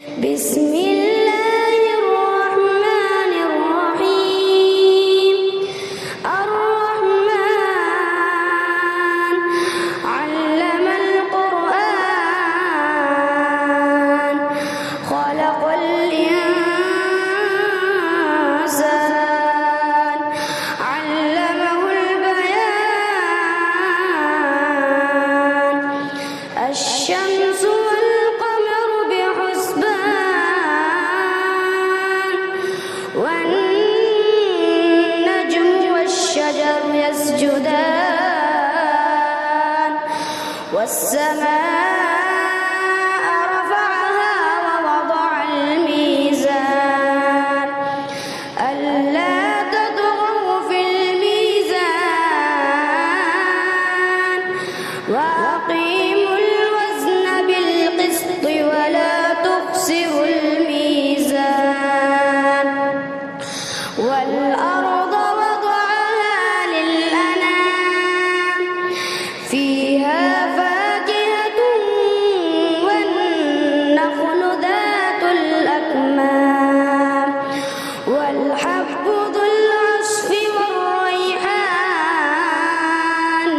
بسم الله الرحمن الرحيم الرحمن علم القرآن خلق الإنسان علمه البيان الشمس والقمر بحسبان والنجم والشجر يسجدان والسماء رفعها ووضع الميزان ألا تطغوا في الميزان وأقيموا الوزن بالقسط ولا تخسروا الميزان والأرض وضعها للأنام فيها فاكهة والنخل ذات الأكمام والحب ذو العصف والريحان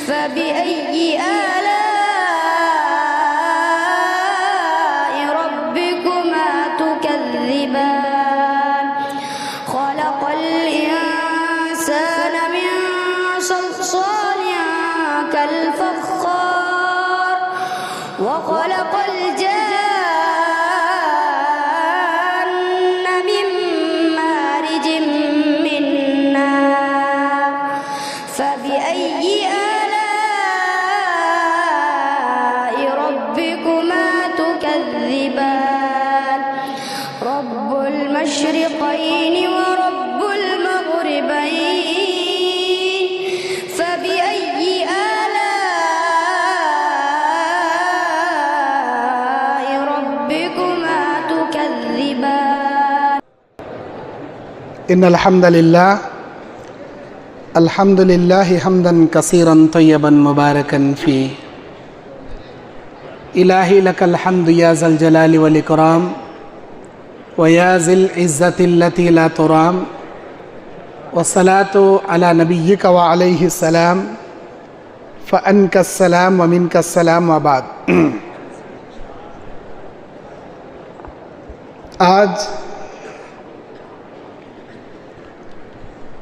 فبأي آلاء ربكما تكذبان خلق الإنسان من صلصال كالفخار وخلق الجان من مارج من نار فبأي آلاء ربكما تكذبان رب المشرقين ورب المغربين فبأي آلاء ربكما تكذبان إن الحمد لله حمدا كثيرا طيبا مباركا فيه إلهي لك الحمد يا ذا الجلال والإكرام ويا ذي العزة التي لا ترام والصلاة على نبيك وعليه السلام فأنك السلام ومنك السلام وبعد آج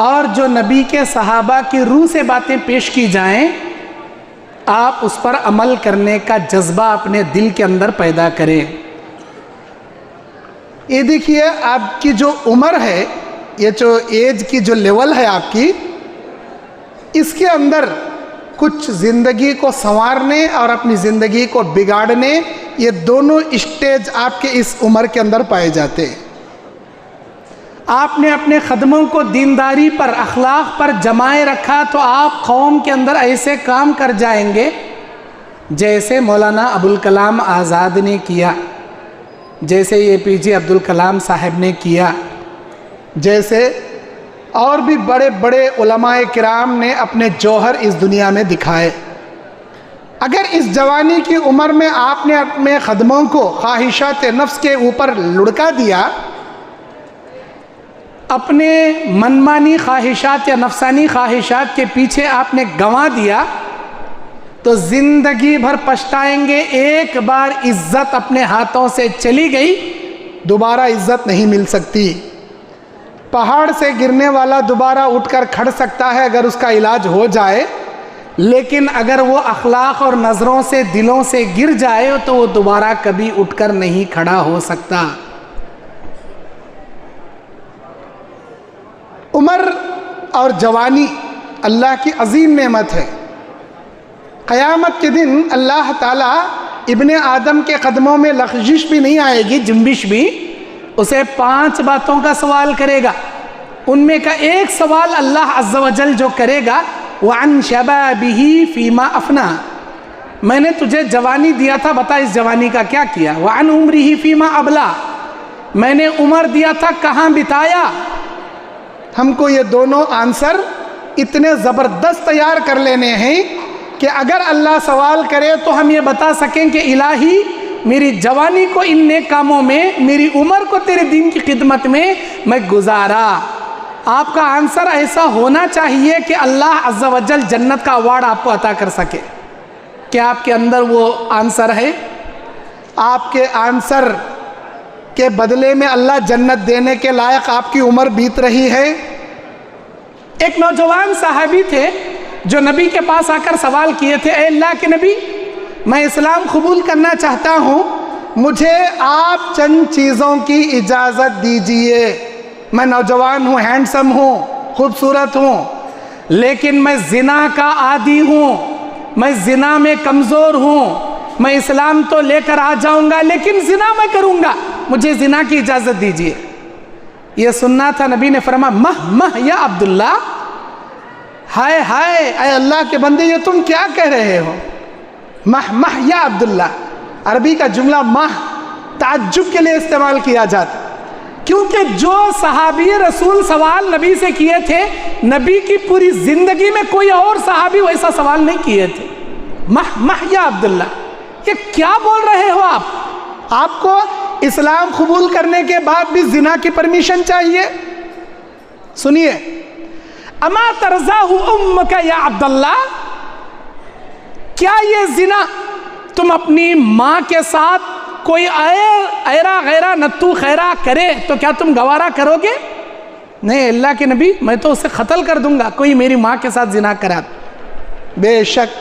اور جو نبی کے صحابہ کی روح سے باتیں پیش کی جائیں آپ اس پر عمل کرنے کا جذبہ اپنے دل کے اندر پیدا کریں۔ یہ دیکھیے آپ کی جو عمر ہے، یہ جو ایج کی جو لیول ہے آپ کی، اس کے اندر کچھ زندگی کو سنوارنے اور اپنی زندگی کو بگاڑنے، یہ دونوں اسٹیج آپ کے اس عمر کے اندر پائے جاتے ہیں۔ آپ نے اپنے خدموں کو دینداری پر، اخلاق پر جمائے رکھا تو آپ قوم کے اندر ایسے کام کر جائیں گے جیسے مولانا ابوالکلام آزاد نے کیا، جیسے APJ عبدالکلام صاحب نے کیا، جیسے اور بھی بڑے بڑے علماء کرام نے اپنے جوہر اس دنیا میں دکھائے۔ اگر اس جوانی کی عمر میں آپ نے اپنے خدموں کو خواہشات نفس کے اوپر لڑکا دیا، اپنے منمانی خواہشات یا نفسانی خواہشات کے پیچھے آپ نے گنوا دیا تو زندگی بھر پچھتائیں گے۔ ایک بار عزت اپنے ہاتھوں سے چلی گئی، دوبارہ عزت نہیں مل سکتی۔ پہاڑ سے گرنے والا دوبارہ اٹھ کر کھڑ سکتا ہے اگر اس کا علاج ہو جائے، لیکن اگر وہ اخلاق اور نظروں سے، دلوں سے گر جائے تو وہ دوبارہ کبھی اٹھ کر نہیں کھڑا ہو سکتا۔ عمر اور جوانی اللہ کی عظیم نعمت ہے۔ قیامت کے دن اللہ تعالیٰ ابن آدم کے قدموں میں لغزش بھی نہیں آئے گی، جنبش بھی، اسے 5 باتوں کا سوال کرے گا۔ ان میں کا ایک سوال اللہ عز و جل جو کرے گا، وَعَن شَبَابِهِ فِيمَا أَفْنَا، میں نے تجھے جوانی دیا تھا، بتا اس جوانی کا کیا کیا۔ وَعَن عُمْرِهِ فِيمَا أَبْلَا، میں نے عمر دیا تھا کہاں بتایا۔ ہم کو یہ دونوں آنسر اتنے زبردست تیار کر لینے ہیں کہ اگر اللہ سوال کرے تو ہم یہ بتا سکیں کہ الہی میری جوانی کو ان نیک کاموں میں، میری عمر کو تیرے دین کی خدمت میں گزارا۔ آپ کا آنسر ایسا ہونا چاہیے کہ اللہ عز و جل جنت کا ایوارڈ آپ کو عطا کر سکے۔ کیا آپ کے اندر وہ آنسر ہے؟ آپ کے آنسر کے بدلے میں اللہ جنت دینے کے لائق آپ کی عمر بیت رہی ہے؟ ایک نوجوان صحابی تھے جو نبی کے پاس آ کر سوال کیے تھے، اے اللہ کے نبی، میں اسلام قبول کرنا چاہتا ہوں، مجھے آپ چند چیزوں کی اجازت دیجئے۔ میں نوجوان ہوں، ہینڈسم ہوں، خوبصورت ہوں، لیکن میں زنا کا عادی ہوں، میں زنا میں کمزور ہوں، میں اسلام تو لے کر آ جاؤں گا لیکن زنا میں کروں گا، مجھے زنا کی اجازت دیجئے۔ یہ سننا تھا، نبی نے فرمایا مہ یا عبداللہ، ہائے ہائے اے اللہ کے بندے، یہ تم کیا کہہ رہے ہو؟ مہ یا عبداللہ، عربی کا جملہ مہ تعجب کے لیے استعمال کیا جاتا، کیونکہ جو صحابی رسول سوال نبی سے کیے تھے، نبی کی پوری زندگی میں کوئی اور صحابی ویسا سوال نہیں کیے تھے۔ مہ یا عبداللہ، یہ کیا بول رہے ہو آپ؟ آپ کو اسلام قبول کرنے کے بعد بھی زنا کی پرمیشن چاہیے؟ سنیے، اما ترضاہ امک یا عبداللہ، کیا یہ زنا تم اپنی ماں کے ساتھ کوئی ایرا غیرہ نتو خیرہ کرے تو کیا تم گوارا کرو گے؟ نہیں اللہ کے نبی، میں تو اسے قتل کر دوں گا کوئی میری ماں کے ساتھ زنا کرا۔ بے شک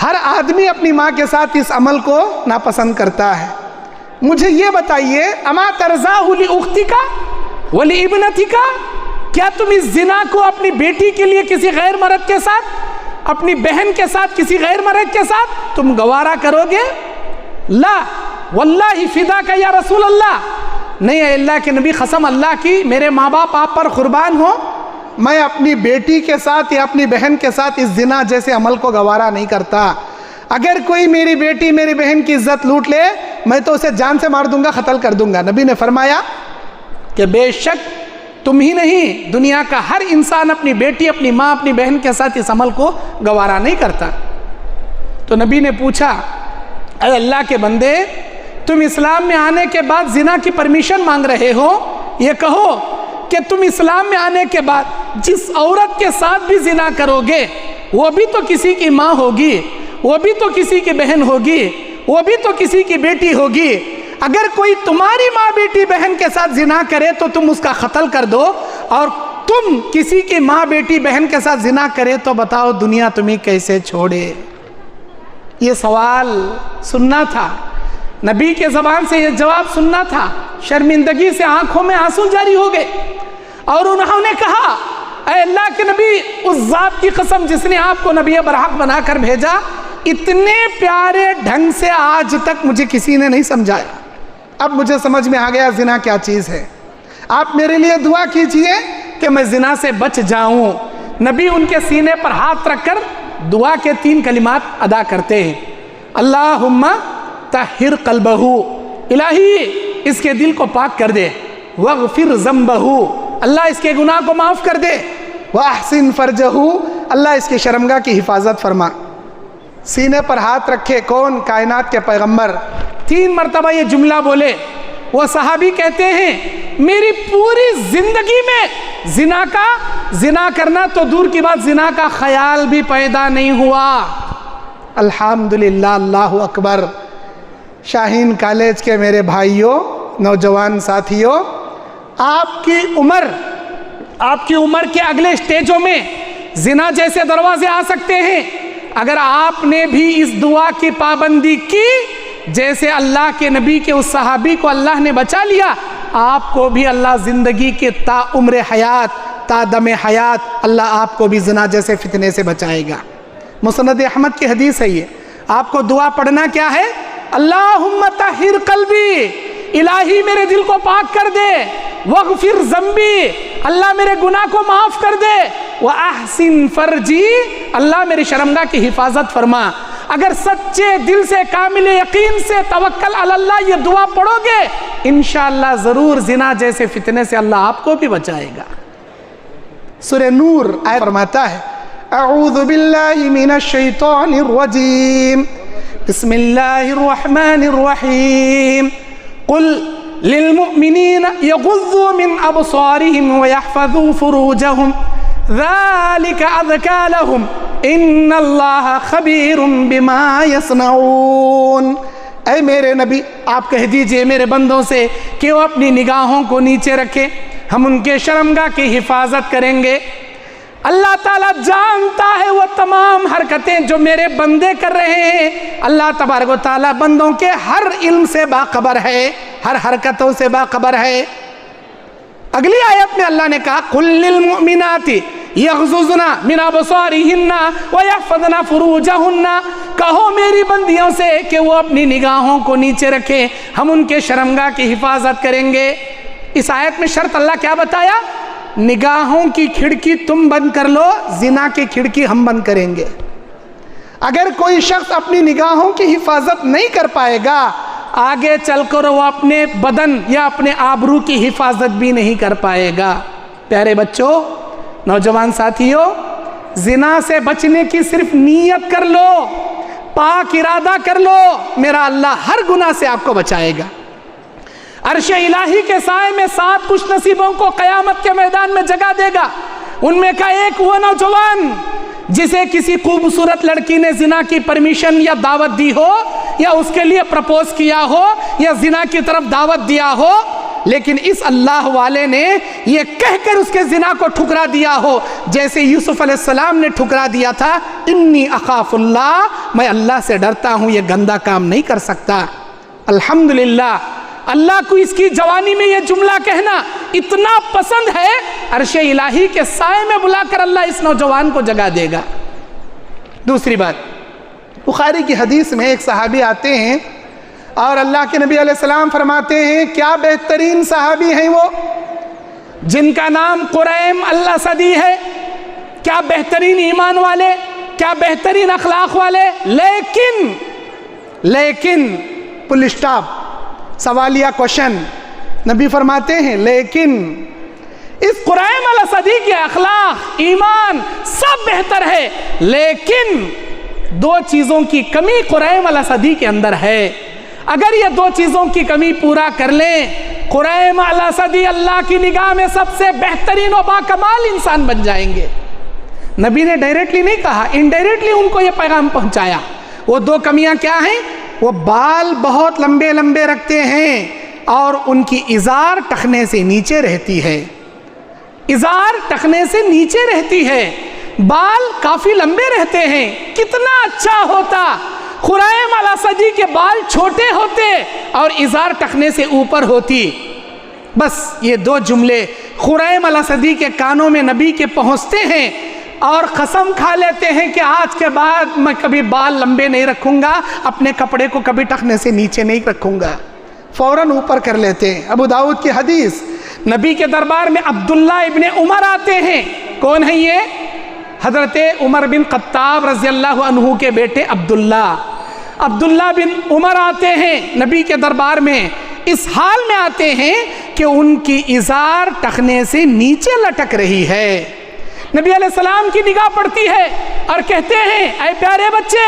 ہر آدمی اپنی ماں کے ساتھ اس عمل کو ناپسند کرتا ہے۔ مجھے یہ بتائیے، اما ترضاہ لاختک ولابنتک، کیا تم اس زنا کو اپنی بیٹی کے لیے کسی غیر مرد کے ساتھ، اپنی بہن کے ساتھ کسی غیر مرد کے ساتھ تم گوارا کرو گے؟ لا واللہ فداک یا رسول اللہ، نہیں اے اللہ کے نبی، قسم اللہ کی، میرے ماں باپ آپ پر قربان ہوں، میں اپنی بیٹی کے ساتھ یا اپنی بہن کے ساتھ اس زنا جیسے عمل کو گوارا نہیں کرتا۔ اگر کوئی میری بیٹی میری بہن کی عزت لوٹ لے، میں تو اسے جان سے مار دوں گا، قتل کر دوں گا۔ نبی نے فرمایا کہ بے شک تم ہی نہیں، دنیا کا ہر انسان اپنی بیٹی، اپنی ماں، اپنی بہن کے ساتھ اس عمل کو گوارا نہیں کرتا۔ تو نبی نے پوچھا، اے اللہ کے بندے، تم اسلام میں آنے کے بعد زنا کی پرمیشن مانگ رہے ہو، یہ کہو کہ تم اسلام میں آنے کے بعد جس عورت کے ساتھ بھی زنا کرو گے وہ بھی تو کسی کی ماں ہوگی، وہ بھی تو کسی کی بہن ہوگی، وہ بھی تو کسی کی بیٹی ہوگی۔ اگر کوئی تمہاری ماں بیٹی بہن کے ساتھ زنا کرے تو تم اس کا قتل کر دو، اور تم کسی کی ماں بیٹی بہن کے ساتھ زنا کرے تو بتاؤ دنیا تمہیں کیسے چھوڑے؟ یہ سوال سننا تھا، نبی کے زبان سے یہ جواب سننا تھا۔ شرمندگی سے آنکھوں میں آنسو جاری ہو گئے اور انہوں نے کہا اے اللہ کے نبی، اس ذات کی قسم جس نے آپ کو نبی برحق بنا کر بھیجا، اتنے پیارے ڈھنگ سے آج تک مجھے کسی نے نہیں سمجھایا۔ اب مجھے سمجھ میں آ گیا زنا کیا چیز ہے۔ آپ میرے لیے دعا کیجئے کہ میں زنا سے بچ جاؤں۔ نبی ان کے سینے پر ہاتھ رکھ کر دعا کے 3 کلمات ادا کرتے ہیں، اللہم طہر قلبہ، الہی اس کے دل کو پاک کر دے، واغفر ذنبہ، اللہ اس کے گناہ کو معاف کر دے، واحسن فرجہ، اللہ اس کی شرمگاہ کی حفاظت فرما۔ سینے پر ہاتھ رکھے کون؟ کائنات کے پیغمبر 3 مرتبہ یہ جملہ بولے۔ وہ صحابی کہتے ہیں میری پوری زندگی میں زنا کرنا تو دور کی بات، زنا کا خیال بھی پیدا نہیں ہوا۔ الحمدللہ، اللہ اکبر۔ شاہین کالج کے میرے بھائیوں، نوجوان ساتھیوں، آپ کی عمر کے اگلے سٹیجوں میں زنا جیسے دروازے آ سکتے ہیں۔ اگر آپ نے بھی اس دعا کی پابندی کی جیسے اللہ کے نبی کے اس صحابی کو اللہ نے بچا لیا، آپ کو بھی اللہ زندگی کے تا عمر حیات، تا دم حیات، اللہ آپ کو بھی زنا جیسے فتنے سے بچائے گا۔ مسند احمد کی حدیث ہے یہ۔ آپ کو دعا پڑھنا کیا ہے؟ اللہم طہر قلبی، الہی میرے دل کو پاک کر دے، واغفر ذنبی، اللہ میرے گناہ کو معاف کر دے، واحسن فرجی، اللہ میری شرمگاہ کی حفاظت فرما۔ اگر سچے دل سے، کامل یقین سے، توکل علی اللہ یہ دعا پڑھو گے، انشاءاللہ ضرور زنا جیسے فتنے سے اللہ آپ کو بھی بچائے گا۔ سورہ نور آیت فرماتا ہے اعوذ باللہ من الشیطان الرجیم، بسم اللہ الرحمن الرحیم، قل للمؤمنین یغضوا من ابصارهم ویحفظوا فروجهم ذالک اذکا لهم ان اللہ خبیر بما یصنعون۔ اے میرے نبی، آپ کہہ دیجئے میرے بندوں سے کہ وہ اپنی نگاہوں کو نیچے رکھے، ہم ان کے شرمگاہ کی حفاظت کریں گے۔ اللہ تعالیٰ جانتا ہے وہ تمام حرکتیں جو میرے بندے کر رہے ہیں۔ اللہ تبارک و تعالیٰ بندوں کے ہر علم سے باخبر ہے، ہر حرکتوں سے باخبر ہے۔ اگلی آیت میں اللہ نے کہا قل للمؤمنات یغضضن من ابصارہن ویحفظن فروجہن، کہو میری بندیوں سے کہ وہ اپنی نگاہوں کو نیچے رکھیں، ہم ان کے شرمگاہ کی حفاظت کریں گے۔ اس آیت میں شرط اللہ کیا بتایا؟ نگاہوں کی کھڑکی تم بند کر لو، زنا کی کھڑکی ہم بند کریں گے۔ اگر کوئی شخص اپنی نگاہوں کی حفاظت نہیں کر پائے گا، آگے چل کر وہ اپنے بدن یا اپنے آبرو کی حفاظت بھی نہیں کر پائے گا۔ پیارے بچوں، نوجوان ساتھیوں، زنا سے بچنے کی صرف نیت کر لو، پاک ارادہ کر لو، میرا اللہ ہر گناہ سے آپ کو بچائے گا۔ عرش الہی کے سائے میں 7 خوش نصیبوں کو قیامت کے میدان میں جگہ دے گا۔ ان میں کا ایک وہ نوجوان جسے کسی خوبصورت لڑکی نے زنا کی پرمیشن یا دعوت دی ہو، یا اس کے لیے پرپوز کیا ہو، یا زنا کی طرف دعوت دیا ہو، لیکن اس اللہ والے نے یہ کہہ کر اس کے زنا کو ٹھکرا دیا ہو جیسے یوسف علیہ السلام نے ٹھکرا دیا تھا، انی اخاف اللہ، میں اللہ سے ڈرتا ہوں، یہ گندا کام نہیں کر سکتا۔ الحمدللہ، اللہ کو اس کی جوانی میں یہ جملہ کہنا اتنا پسند ہے، عرش الہی کے سائے میں بلا کر اللہ اس نوجوان کو جگہ دے گا۔ دوسری بات، بخاری کی حدیث میں ایک صحابی آتے ہیں اور اللہ کے نبی علیہ السلام فرماتے ہیں کیا بہترین صحابی ہیں وہ، جن کا نام قریم الاسدی ہے، کیا بہترین ایمان والے، کیا بہترین اخلاق والے، لیکن پل اسٹاپ، سوالیہ کوشن، نبی فرماتے ہیں لیکن اس قریم الاسدی کے اخلاق، ایمان سب بہتر ہے، لیکن 2 چیزوں کی کمی قریم الاسدی کے اندر ہے۔ اگر یہ 2 چیزوں کی کمی پورا کر لیں، قریم الاسدی اللہ کی نگاہ میں سب سے بہترین و باکمال انسان بن جائیں گے۔ نبی نے ڈائریکٹلی نہیں کہا، انڈائریکٹلی ان کو یہ پیغام پہنچایا۔ وہ 2 کمیاں کیا ہیں؟ وہ بال بہت لمبے لمبے رکھتے ہیں اور ان کی ازار ٹخنے سے نیچے رہتی ہے۔ ازار ٹخنے سے نیچے رہتی ہے، بال کافی لمبے رہتے ہیں. کتنا اچھا ہوتا خرائم الاسدی کے بال چھوٹے ہوتے اور ازار ٹخنے سے اوپر ہوتی. بس یہ دو جملے خرائم الاسدی کے کانوں میں نبی کے پہنچتے ہیں اور قسم کھا لیتے ہیں کہ آج کے بعد میں کبھی بال لمبے نہیں رکھوں گا، اپنے کپڑے کو کبھی ٹخنے سے نیچے نہیں رکھوں گا، فوراً اوپر کر لیتے ہیں. ابو داؤد کی حدیث، نبی کے دربار میں عبداللہ ابن عمر آتے ہیں. کون ہیں یہ؟ حضرت عمر بن خطاب رضی اللہ عنہ کے بیٹے عبداللہ بن عمر آتے ہیں نبی کے دربار میں. اس حال میں آتے ہیں کہ ان کی ازار ٹخنے سے نیچے لٹک رہی ہے. نبی علیہ السلام کی نگاہ پڑتی ہے اور کہتے ہیں اے پیارے بچے،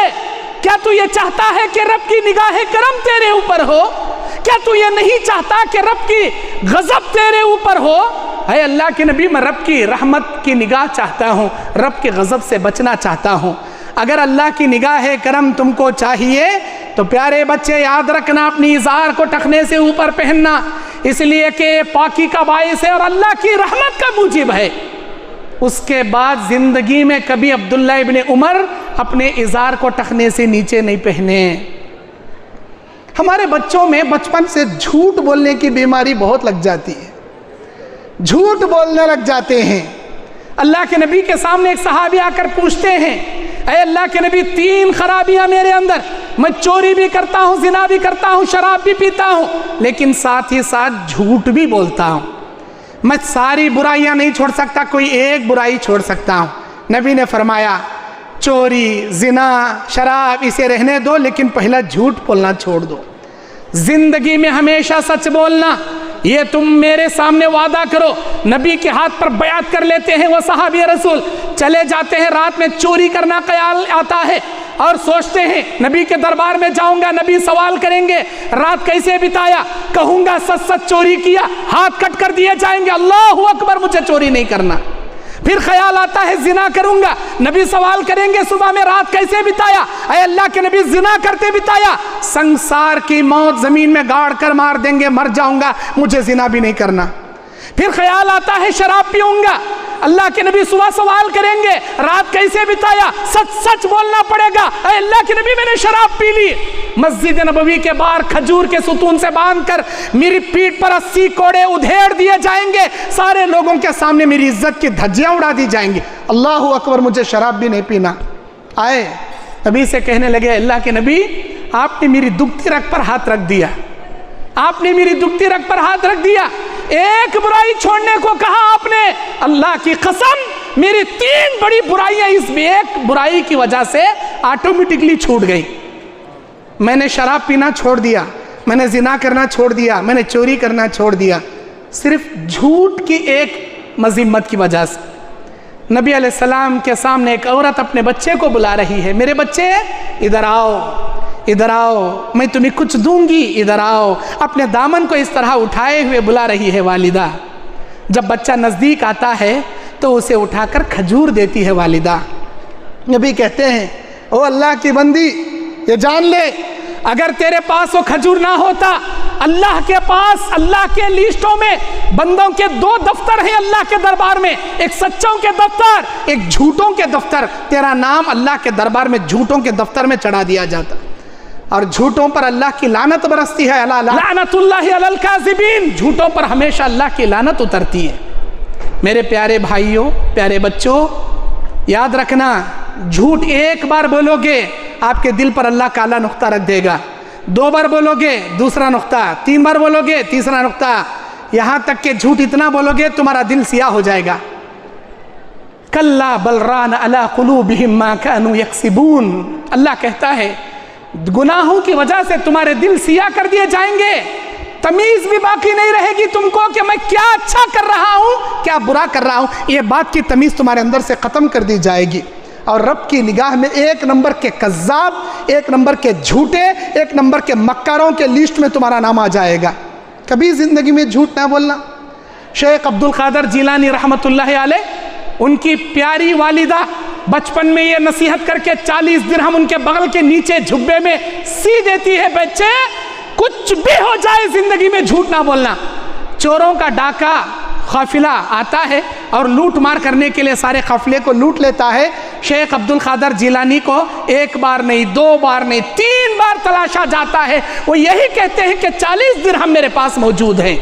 کیا تو یہ چاہتا ہے کہ رب کی نگاہ کرم تیرے اوپر ہو؟ کیا تو یہ نہیں چاہتا کہ رب کی غضب تیرے اوپر ہو؟ اے اللہ کے نبی، میں رب کی رحمت کی نگاہ چاہتا ہوں، رب کے غضب سے بچنا چاہتا ہوں. اگر اللہ کی نگاہ کرم تم کو چاہیے تو پیارے بچے یاد رکھنا، اپنی ازار کو ٹخنے سے اوپر پہننا، اس لیے کہ پاکی کا باعث ہے اور اللہ کی رحمت کا موجب ہے. اس کے بعد زندگی میں کبھی عبداللہ ابن عمر اپنے ازار کو ٹخنے سے نیچے نہیں پہنے. ہمارے بچوں میں بچپن سے جھوٹ بولنے کی بیماری بہت لگ جاتی ہے، جھوٹ بولنے لگ جاتے ہیں. اللہ کے نبی کے سامنے ایک صحابی آ کر پوچھتے ہیں اے اللہ کے نبی، 3 خرابیاں میرے اندر، میں چوری بھی کرتا ہوں، زنا بھی کرتا ہوں، شراب بھی پیتا ہوں، لیکن ساتھ ہی ساتھ جھوٹ بھی بولتا ہوں. میں ساری برائیاں نہیں چھوڑ سکتا، کوئی ایک برائی چھوڑ سکتا ہوں. نبی نے فرمایا چوری، زنا، شراب اسے رہنے دو، لیکن پہلا جھوٹ بولنا چھوڑ دو. زندگی میں ہمیشہ سچ بولنا، یہ تم میرے سامنے وعدہ کرو. نبی کے ہاتھ پر بیعت کر لیتے ہیں وہ صحابی رسول. چلے جاتے ہیں، رات میں چوری کرنا خیال آتا ہے اور سوچتے ہیں نبی کے دربار میں جاؤں گا، نبی سوال کریں گے رات کیسے بتایا، کہوں گا سچ سچ چوری کیا، ہاتھ کٹ کر دیے جائیں گے، اللہ اکبر، مجھے چوری نہیں کرنا. پھر خیال آتا ہے زنا کروں گا، نبی سوال کریں گے صبح میں رات کیسے بتایا، اے اللہ کے نبی زنا کرتے بتایا، سنسار کی موت زمین میں گاڑ کر مار دیں گے، مر جاؤں گا، مجھے زنا بھی نہیں کرنا. پھر خیال آتا ہے شراب پیوں گا، اللہ کے نبی صبح سوال کریں گے رات کیسے بتایا، سچ سچ بولنا پڑے گا، اے اللہ کے نبی میں نے شراب پی لی. مسجد نبوی کے باہر کھجور کے ستون سے باندھ کر میری پیٹھ پر 80 کوڑے ادھیڑ دیے جائیں گے، سارے لوگوں کے سامنے میری عزت کی دھجیاں اڑا دی جائیں گی، اللہ اکبر، مجھے شراب بھی نہیں پینا. آئے نبی سے کہنے لگے اللہ کے نبی، آپ نے میری دکھتی رگ پر ہاتھ رکھ دیا، آپ نے میری دکھتی رگ پر ہاتھ رکھ دیا، ایک برائی چھوڑنے کو کہا آپ نے، اللہ کی قسم میری 3 بڑی برائیاں اس میں ایک برائی کی وجہ سے آٹومیٹکلی چھوٹ گئی. میں نے شراب پینا چھوڑ دیا، میں نے زنا کرنا چھوڑ دیا، میں نے چوری کرنا چھوڑ دیا، صرف جھوٹ کی ایک مذمت کی وجہ سے. نبی علیہ السلام کے سامنے ایک عورت اپنے بچے کو بلا رہی ہے، میرے بچے ادھر آؤ، ادھر آؤ، میں تمہیں کچھ دوں گی، ادھر آؤ. اپنے دامن کو اس طرح اٹھائے ہوئے بلا رہی ہے والدہ. جب بچہ نزدیک آتا ہے تو اسے اٹھا کر کھجور دیتی ہے والدہ. نبی کہتے ہیں او اللہ کی بندی، یہ جان لے اگر تیرے پاس وہ کھجور نہ ہوتا، اللہ کے پاس، اللہ کے لیسٹوں میں بندوں کے 2 دفتر ہیں اللہ کے دربار میں، ایک سچوں کے دفتر، ایک جھوٹوں کے دفتر. تیرا نام اللہ کے دربار میں جھوٹوں کے دفتر میں چڑھا دیا جاتا اور جھوٹوں پر اللہ کی لعنت برستی ہے. لعنت اللہ علی الکاذبین، جھوٹوں پر ہمیشہ اللہ کی لعنت اترتی ہے. میرے پیارے بھائیوں، پیارے بچوں، یاد رکھنا، جھوٹ ایک بار بولو گے آپ کے دل پر اللہ کالا نقطہ رکھ دے گا، 2 بار بولو گے دوسرا نقطہ، 3 بار بولو گے تیسرا نقطہ، یہاں تک کہ جھوٹ اتنا بولو گے تمہارا دل سیاہ ہو جائے گا. کلا بل ران علی قلوبہم ما کانوا یکسبون، اللہ کہتا ہے گناہوں کی وجہ سے تمہارے دل سیاہ کر دیے جائیں گے، تمیز بھی باقی نہیں رہے گی تم کو کہ میں کیا اچھا کر رہا ہوں، کیا برا کر رہا ہوں. یہ بات کی تمیز تمہارے اندر سے ختم کر دی جائے گی اور رب کی نگاہ میں 1 نمبر کے کذاب، 1 نمبر کے جھوٹے، 1 نمبر کے مکاروں کے لسٹ میں تمہارا نام آ جائے گا. کبھی زندگی میں جھوٹ نہ بولنا. شیخ عبد القادر جیلانی رحمۃ اللہ علیہ، ان کی پیاری والدہ بچپن میں یہ نصیحت کر کے 40 درہم ان کے بغل کے نیچے جھبے میں سی دیتی ہے، بچے کچھ بھی ہو جائے زندگی میں جھوٹ نہ بولنا. چوروں کا ڈاکہ قافلہ آتا ہے اور لوٹ مار کرنے کے لیے سارے قافلے کو لوٹ لیتا ہے۔ شیخ عبد القادر جیلانی کو ایک بار نہیں، دو بار نہیں، 3 بار تلاشا جاتا ہے۔ وہ یہی کہتے ہیں کہ 40 درہم میرے پاس موجود ہیں،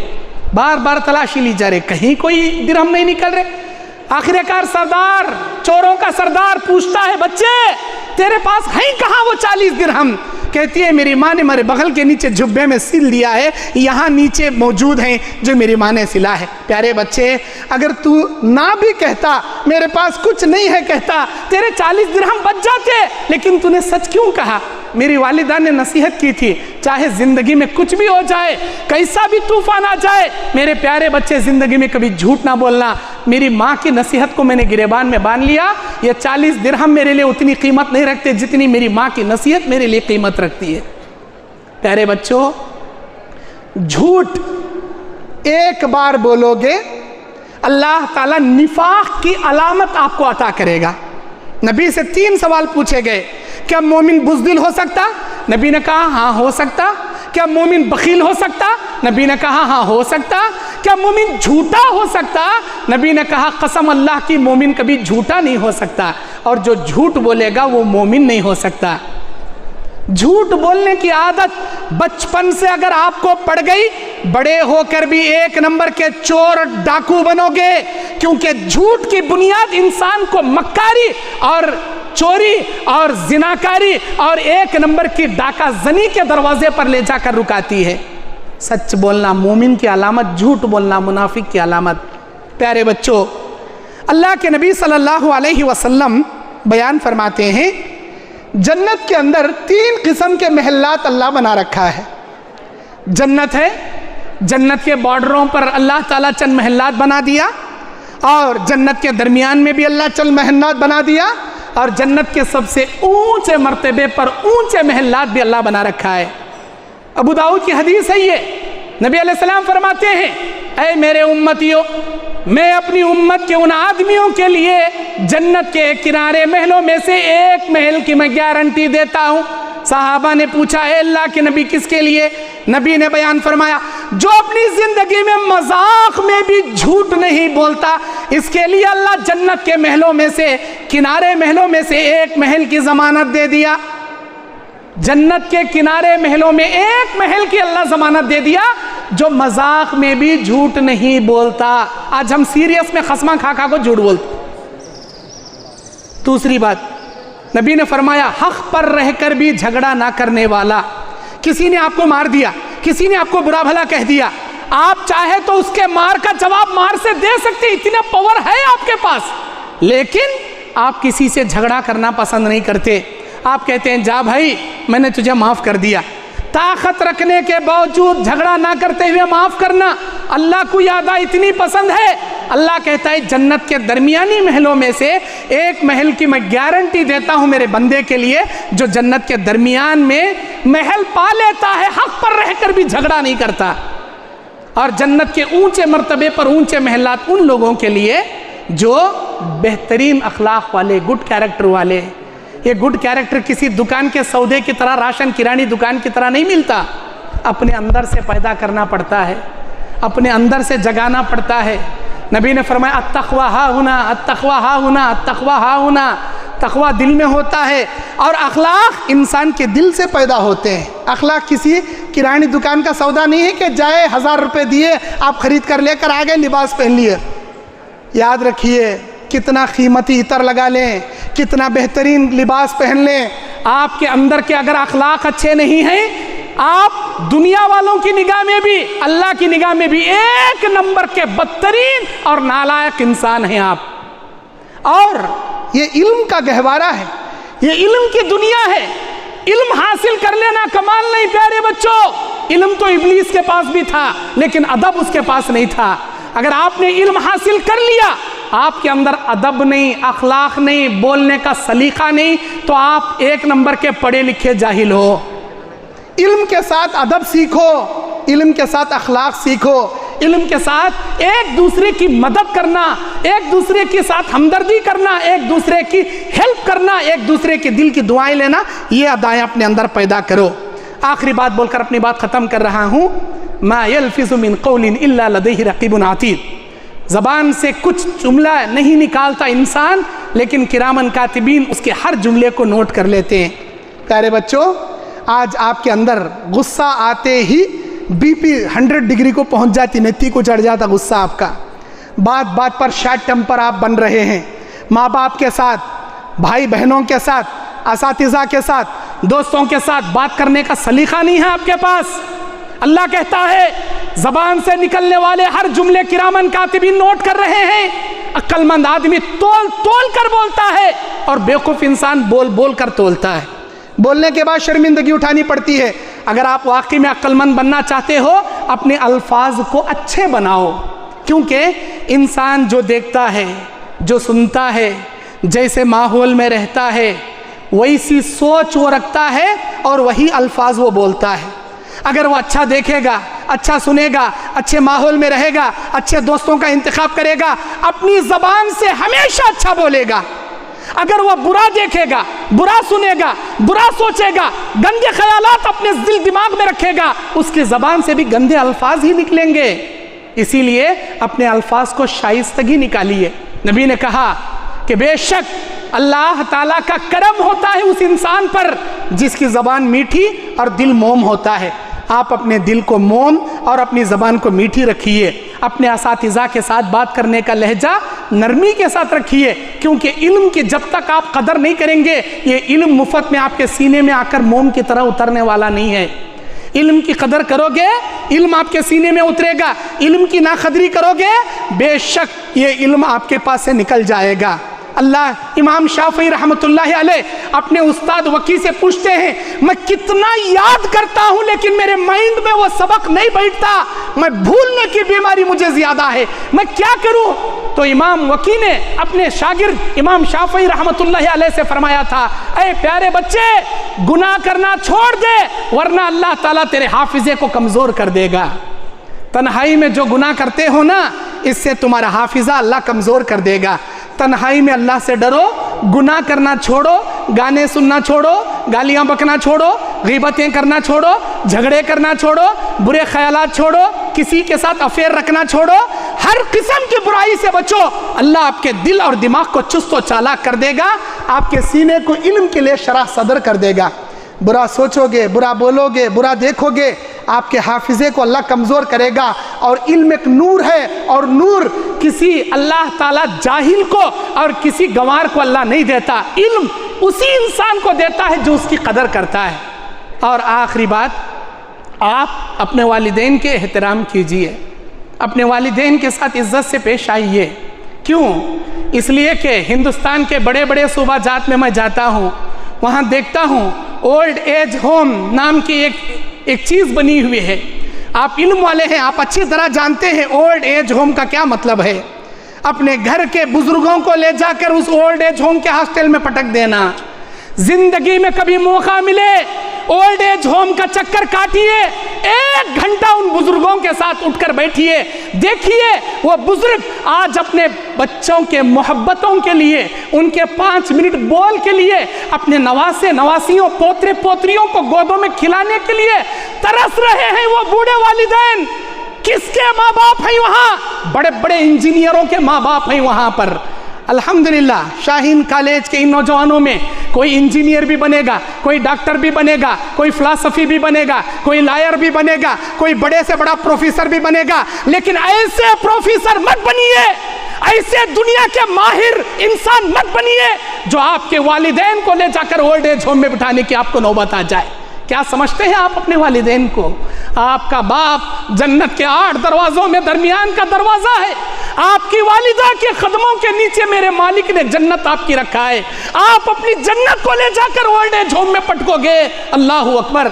بار بار تلاشی لی جا رہے، کہیں کوئی درہم نہیں نکل رہے۔ آخر کار سردار، چوروں کا سردار پوچھتا ہے، بچے تیرے پاس ہیں کہاں وہ 40 درہم؟ کہتی ہے میری ماں نے میرے بغل کے نیچے جبے میں سل دیا ہے، یہاں نیچے موجود ہیں جو میری ماں نے سلا ہے۔ پیارے بچے، اگر تو نہ بھی کہتا میرے پاس کچھ نہیں ہے کہتا، تیرے 40 درہم بچ جاتے، لیکن تو نے سچ کیوں کہا؟ میری والدہ نے نصیحت کی تھی، چاہے زندگی میں کچھ بھی ہو جائے، کیسا بھی طوفان آ جائے، میرے پیارے بچے زندگی میں کبھی جھوٹ نہ بولنا۔ میری ماں کی نصیحت کو میں نے گریبان میں باندھ لیا۔ یہ 40 درہم میرے لیے اتنی قیمت نہیں رکھتے جتنی میری ماں کی نصیحت میرے لیے قیمت رکھتی ہے۔ پیارے بچوں، جھوٹ ایک بار بولو گے اللہ تعالیٰ نفاق کی علامت آپ کو عطا کرے گا۔ نبی سے 3 سوال پوچھے گئے، کیا مومن بزدل ہو سکتا؟ نبی نے کہا ہاں ہو سکتا۔ کیا مومن بخیل ہو سکتا؟ نبی نے کہا ہاں ہو سکتا۔ کیا مومن جھوٹا ہو سکتا؟ نبی نے کہا قسم اللہ کی مومن کبھی جھوٹا نہیں ہو سکتا، اور جو جھوٹ بولے گا وہ مومن نہیں ہو سکتا۔ جھوٹ بولنے کی عادت بچپن سے اگر آپ کو پڑ گئی، بڑے ہو کر بھی 1 نمبر کے چور ڈاکو بنو گے، کیونکہ جھوٹ کی بنیاد انسان کو مکاری اور چوری اور زناکاری اور 1 نمبر کی ڈاکہ زنی کے دروازے پر لے جا کر رکاتی ہے۔ سچ بولنا مومن کی علامت، جھوٹ بولنا منافق کی علامت۔ پیارے بچوں، اللہ کے نبی صلی اللہ علیہ وسلم بیان فرماتے ہیں، جنت کے اندر 3 قسم کے محلات اللہ بنا رکھا ہے۔ جنت ہے، جنت کے بارڈروں پر اللہ تعالیٰ چند محلات بنا دیا، اور جنت کے درمیان میں بھی اللہ چند محلات بنا دیا، اور جنت کے سب سے اونچے مرتبے پر اونچے محلات بھی اللہ بنا رکھا ہے۔ ابو داؤد کی حدیث ہے یہ، نبی علیہ السلام فرماتے ہیں، اے میرے امتیوں، میں اپنی امت کے ان آدمیوں کے لیے جنت کے کنارے محلوں میں سے ایک محل کی میں گارنٹی دیتا ہوں۔ صحابہ نے پوچھا، اے اللہ کے نبی کس کے لیے؟ نبی نے بیان فرمایا، جو اپنی زندگی میں مذاق میں بھی جھوٹ نہیں بولتا، اس کے لیے اللہ جنت کے محلوں میں سے، کنارے محلوں میں سے ایک محل کی ضمانت دے دیا۔ جنت کے کنارے محلوں میں ایک محل کی اللہ ضمانت دے دیا جو مذاق میں بھی جھوٹ نہیں بولتا۔ آج ہم سیریس میں خسمہ کھا کھا کو جھوٹ بولتے۔ دوسری بات، نبی نے فرمایا، حق پر رہ کر بھی جھگڑا نہ کرنے والا۔ کسی نے آپ کو مار دیا، کسی نے آپ کو برا بھلا کہہ دیا، آپ چاہے تو اس کے مار کا جواب مار سے دے سکتے، اتنا پاور ہے آپ کے پاس، لیکن آپ کسی سے جھگڑا کرنا پسند نہیں کرتے۔ آپ کہتے ہیں، جا بھائی میں نے تجھے معاف کر دیا۔ طاقت رکھنے کے باوجود جھگڑا نہ کرتے ہوئے معاف کرنا اللہ کو یادہ اتنی پسند ہے۔ اللہ کہتا ہے، جنت کے درمیانی محلوں میں سے ایک محل کی میں گارنٹی دیتا ہوں میرے بندے کے لیے، جو جنت کے درمیان میں محل پا لیتا ہے، حق پر رہ کر بھی جھگڑا نہیں کرتا۔ اور جنت کے اونچے مرتبے پر اونچے محلات ان لوگوں کے لیے جو بہترین اخلاق والے، گڈ کیریکٹر والے۔ یہ گڈ کیریکٹر کسی دکان کے سودے کی طرح، راشن کرانی دکان کی طرح نہیں ملتا، اپنے اندر سے پیدا کرنا پڑتا ہے، اپنے اندر سے جگانا پڑتا ہے۔ نبی نے فرمایا، التقویٰ ہا ہنا، التقویٰ ہا ہنا، التقویٰ ہا ہنا۔ تقویٰ دل میں ہوتا ہے، اور اخلاق انسان کے دل سے پیدا ہوتے ہیں۔ اخلاق کسی کرانی دکان کا سودا نہیں ہے کہ جائے 1000 روپے دیے آپ خرید کر لے کر آ گئے، لباس پہن لیے۔ یاد رکھیے، کتنا قیمتی عطر لگا لیں، کتنا بہترین لباس پہن لیں، آپ کے اندر کے اگر اخلاق اچھے نہیں ہیں، آپ دنیا والوں کی نگاہ میں بھی، اللہ کی نگاہ میں بھی 1 نمبر کے بدترین اور نالائق انسان ہیں آپ۔ اور یہ علم کا گہوارہ ہے، یہ علم کی دنیا ہے۔ علم حاصل کر لینا کمال نہیں پیارے بچوں، علم تو ابلیس کے پاس بھی تھا، لیکن ادب اس کے پاس نہیں تھا۔ اگر آپ نے علم حاصل کر لیا، آپ کے اندر ادب نہیں، اخلاق نہیں، بولنے کا سلیقہ نہیں، تو آپ 1 نمبر کے پڑھے لکھے جاہل ہو۔ علم کے ساتھ ادب سیکھو، علم کے ساتھ اخلاق سیکھو، علم کے ساتھ ایک دوسرے کی مدد کرنا، ایک دوسرے کے ساتھ ہمدردی کرنا، ایک دوسرے کی ہیلپ کرنا، ایک دوسرے کے دل کی دعائیں لینا، یہ ادائیں اپنے اندر پیدا کرو۔ آخری بات بول کر اپنی بات ختم کر رہا ہوں، ما یلفظ من قول الا لدیہ رقیب عتید۔ زبان سے کچھ جملہ نہیں نکالتا انسان، لیکن کرامن کاتبین اس کے ہر جملے کو نوٹ کر لیتے ہیں۔ پیارے بچوں، آج آپ کے اندر غصہ آتے ہی بی پی 100 ڈگری کو پہنچ جاتی، نتی کو چڑھ جاتا غصہ آپ کا، بات بات پر شارٹ ٹیمپر آپ بن رہے ہیں، ماں باپ کے ساتھ، بھائی بہنوں کے ساتھ، اساتذہ کے ساتھ، دوستوں کے ساتھ بات کرنے کا سلیقہ نہیں ہے آپ کے پاس۔ اللہ کہتا ہے زبان سے نکلنے والے ہر جملے کرامن کاتبین نوٹ کر رہے ہیں۔ عقل مند آدمی تول تول کر بولتا ہے اور بیوقوف انسان بول بول کر تولتا ہے، بولنے کے بعد شرمندگی اٹھانی پڑتی ہے۔ اگر آپ واقعی میں عقل مند بننا چاہتے ہو، اپنے الفاظ کو اچھے بناؤ، کیونکہ انسان جو دیکھتا ہے، جو سنتا ہے، جیسے ماحول میں رہتا ہے، ویسی سوچ وہ رکھتا ہے اور وہی الفاظ وہ بولتا ہے۔ اگر وہ اچھا دیکھے گا، اچھا سنے گا، اچھے ماحول میں رہے گا، اچھے دوستوں کا انتخاب کرے گا، اپنی زبان سے ہمیشہ اچھا بولے گا۔ اگر وہ برا دیکھے گا، برا سنے گا، برا سوچے گا، گندے خیالات اپنے دل دماغ میں رکھے گا، اس کی زبان سے بھی گندے الفاظ ہی نکلیں گے۔ اسی لیے اپنے الفاظ کو شائستگی نکالیے۔ نبی نے کہا کہ بے شک اللہ تعالیٰ کا کرم ہوتا ہے اس انسان پر جس کی زبان میٹھی اور دل موم ہوتا ہے۔ آپ اپنے دل کو موم اور اپنی زبان کو میٹھی رکھیے۔ اپنے اساتذہ کے ساتھ بات کرنے کا لہجہ نرمی کے ساتھ رکھیے، کیونکہ علم کی جب تک آپ قدر نہیں کریں گے، یہ علم مفت میں آپ کے سینے میں آ کر موم کی طرح اترنے والا نہیں ہے۔ علم کی قدر کرو گے، علم آپ کے سینے میں اترے گا۔ علم کی ناقدری کرو گے، بے شک یہ علم آپ کے پاس سے نکل جائے گا۔ امام شافعی رحمۃ اللہ علیہ اپنے استاد وکی سے پوچھتے ہیں، میں کتنا یاد کرتا ہوں لیکن میرے مائنڈ میں وہ سبق نہیں بیٹھتا، میں بھولنے کی بیماری مجھے زیادہ ہے، میں کیا کروں؟ تو امام وکی نے اپنے شاگرد امام شافعی رحمۃ اللہ علیہ سے فرمایا تھا، اے پیارے بچے، گناہ کرنا چھوڑ دے ورنہ اللہ تعالیٰ تیرے حافظے کو کمزور کر دے گا۔ تنہائی میں جو گناہ کرتے ہو نا، اس سے تمہارا حافظہ اللہ کمزور کر دے گا۔ تنہائی میں اللہ سے ڈرو، گناہ کرنا چھوڑو، گانے سننا چھوڑو، گالیاں بکنا چھوڑو، غیبتیں کرنا چھوڑو، جھگڑے کرنا چھوڑو، برے خیالات چھوڑو، کسی کے ساتھ افیئر رکھنا چھوڑو، ہر قسم کی برائی سے بچو۔ اللہ آپ کے دل اور دماغ کو چست و چالاک کر دے گا، آپ کے سینے کو علم کے لیے شرح صدر کر دے گا۔ برا سوچو گے، برا بولو گے، برا دیکھو گے، آپ کے حافظے کو اللہ کمزور کرے گا۔ اور علم ایک نور ہے، اور نور کسی اللہ تعالیٰ جاہل کو اور کسی گنوار کو اللہ نہیں دیتا، علم اسی انسان کو دیتا ہے جو اس کی قدر کرتا ہے۔ اور آخری بات، آپ اپنے والدین کے احترام کیجئے، اپنے والدین کے ساتھ عزت سے پیش آئیے۔ کیوں؟ اس لیے کہ ہندوستان کے بڑے بڑے صوبہ جات میں جاتا ہوں، وہاں دیکھتا ہوں اولڈ ایج ہوم نام کی ایک چیز بنی ہوئی ہے۔ آپ علم والے ہیں، آپ اچھی طرح جانتے ہیں اولڈ ایج ہوم کا کیا مطلب ہے۔ اپنے گھر کے بزرگوں کو لے جا کر اس اولڈ ایج ہوم کے ہاسٹل میں پٹک دینا۔ زندگی میں کبھی موقع ملے اولڈ ایج ہوم کا چکر کاٹیے، 1 گھنٹہ ان بزرگوں کے ساتھ اٹھ کر بیٹھیے، دیکھیے وہ بزرگ آج اپنے بچوں کے محبتوں کے لیے، ان کے 5 منٹ بول کے لیے، اپنے نواسے نواسیوں پوترے پوتریوں کو گودوں میں کھلانے کے لیے ترس رہے ہیں۔ وہ بوڑھے والدین کس کے ماں باپ ہیں وہاں؟ بڑے بڑے انجینئروں کے ماں باپ ہیں وہاں پر۔ الحمدللہ شاہین کالج کے ان نوجوانوں میں کوئی انجینئر بھی بنے گا، کوئی ڈاکٹر بھی بنے گا، کوئی فلسفی بھی بنے گا، کوئی لائر بھی بنے گا، کوئی بڑے سے بڑا پروفیسر بھی بنے گا۔ لیکن ایسے پروفیسر مت بنیے، ایسے دنیا کے ماہر انسان مت بنیے جو آپ کے والدین کو لے جا کر اولڈ ایج ہوم میں بٹھانے کی آپ کو نوبت آ جائے۔ کیا سمجھتے ہیں آپ اپنے والدین کو؟ آپ کا باپ جنت کے 8 دروازوں میں درمیان کا دروازہ ہے۔ آپ کی والدہ کے قدموں کے نیچے میرے مالک نے جنت آپ کی رکھا ہے۔ آپ اپنی جنت کو لے جا کر اولڈ ایج ہوم میں پٹکو گے۔ اللہ اکبر۔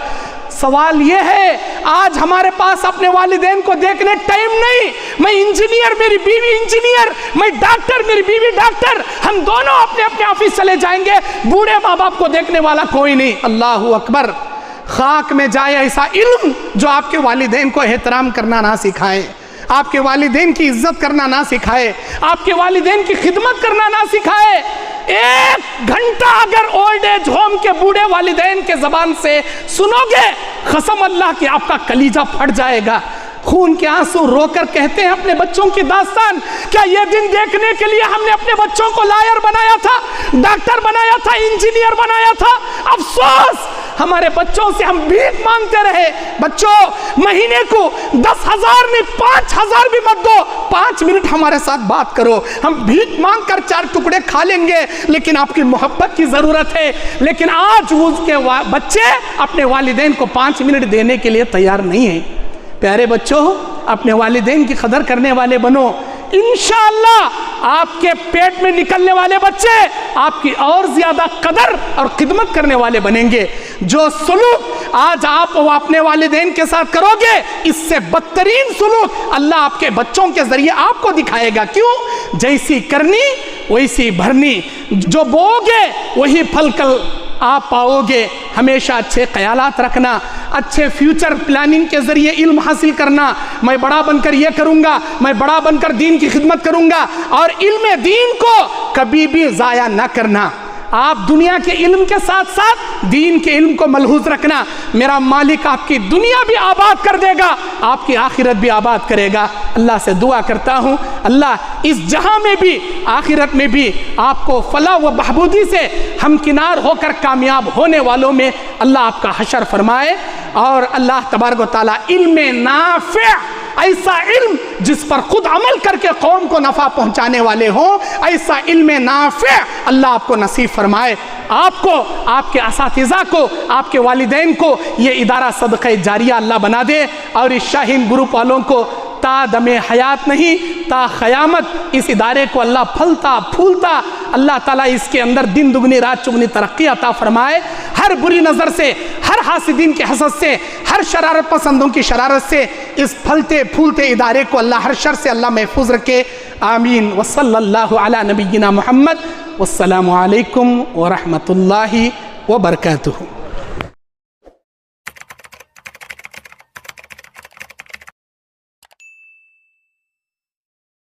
سوال یہ ہے، آج ہمارے پاس اپنے والدین کو دیکھنے ٹائم نہیں۔ میں انجینئر، میری بیوی انجینئر، میں ڈاکٹر، میری بیوی ڈاکٹر، ہم دونوں اپنے اپنے آفس چلے جائیں گے، بوڑھے ماں باپ کو دیکھنے والا کوئی نہیں۔ اللہ اکبر۔ خاک میں جائے ایسا علم جو آپ کے والدین کو احترام کرنا نہ سکھائے، آپ کے والدین کی عزت کرنا نہ سکھائے، آپ کے والدین کی خدمت کرنا نہ سکھائے۔ 1 گھنٹہ اگر اولڈ ایج ہوم کے بوڑھے والدین کے زبان سے سنو گے، قسم اللہ کی آپ کا کلیجہ پھٹ جائے گا۔ خون کے آنسو رو کر کہتے ہیں اپنے بچوں کی داستان. کیا یہ دن دیکھنے کے لیے ہم نے اپنے بچوں کو لائر بنایا تھا, ڈاکٹر بنایا تھا, انجینئر بنایا تھا؟ افسوس, ہمارے بچوں سے ہم بھیک مانگتے رہے. بچوں, مہینے کو 10,000 نہیں 5,000 بھی مت دو, 5 منٹ ہمارے ساتھ بات کرو, ہم بھیک مانگ کر 4 ٹکڑے کھا لیں گے, لیکن آپ کی محبت کی ضرورت ہے. لیکن آج اس کے بچے اپنے والدین کو 5 منٹ دینے کے لیے تیار نہیں ہیں. پیارے بچوں, اپنے والدین کی قدر کرنے والے بنو. انشاءاللہ آپ کے پیٹ میں نکلنے والے بچے آپ کی اور زیادہ قدر اور خدمت کرنے والے بنیں گے. جو سلوک آج آپ اپنے والدین کے ساتھ کرو گے, اس سے بدترین سلوک اللہ آپ کے بچوں کے ذریعے آپ کو دکھائے گا. کیوں؟ جیسی کرنی ویسی بھرنی, جو بو گے وہی پھل کل آپ پاؤ گے. ہمیشہ اچھے خیالات رکھنا, اچھے فیوچر پلاننگ کے ذریعے علم حاصل کرنا. میں بڑا بن کر یہ کروں گا, میں بڑا بن کر دین کی خدمت کروں گا, اور علم دین کو کبھی بھی ضائع نہ کرنا. آپ دنیا کے علم کے ساتھ ساتھ دین کے علم کو ملحوظ رکھنا. میرا مالک آپ کی دنیا بھی آباد کر دے گا, آپ کی آخرت بھی آباد کرے گا. اللہ سے دعا کرتا ہوں, اللہ اس جہاں میں بھی آخرت میں بھی آپ کو فلاح و بہبودی سے ہمکنار ہو کر کامیاب ہونے والوں میں اللہ آپ کا حشر فرمائے. اور اللہ تبارک و تعالیٰ علم نافع, ایسا علم جس پر خود عمل کر کے قوم کو نفع پہنچانے والے ہوں, ایسا علم نافع اللہ آپ کو نصیب فرمائے. آپ کو, آپ کے اساتذہ کو, آپ کے والدین کو یہ ادارہ صدقہ جاریہ اللہ بنا دے, اور اس شاہین گروپ والوں کو تا دم حیات نہیں تا قیامت اس ادارے کو اللہ پھلتا پھولتا اللہ تعالیٰ اس کے اندر دن دگنی رات چگنی ترقی عطا فرمائے. ہر بری نظر سے, ہر حاسدین کے حسد سے, ہر شرارت پسندوں کی شرارت سے اس پھلتے پھولتے ادارے کو اللہ ہر شر سے اللہ محفوظ رکھے. آمین. وصلی اللہ علی نبینا محمد. والسلام علیکم ورحمۃ اللہ وبرکاتہ.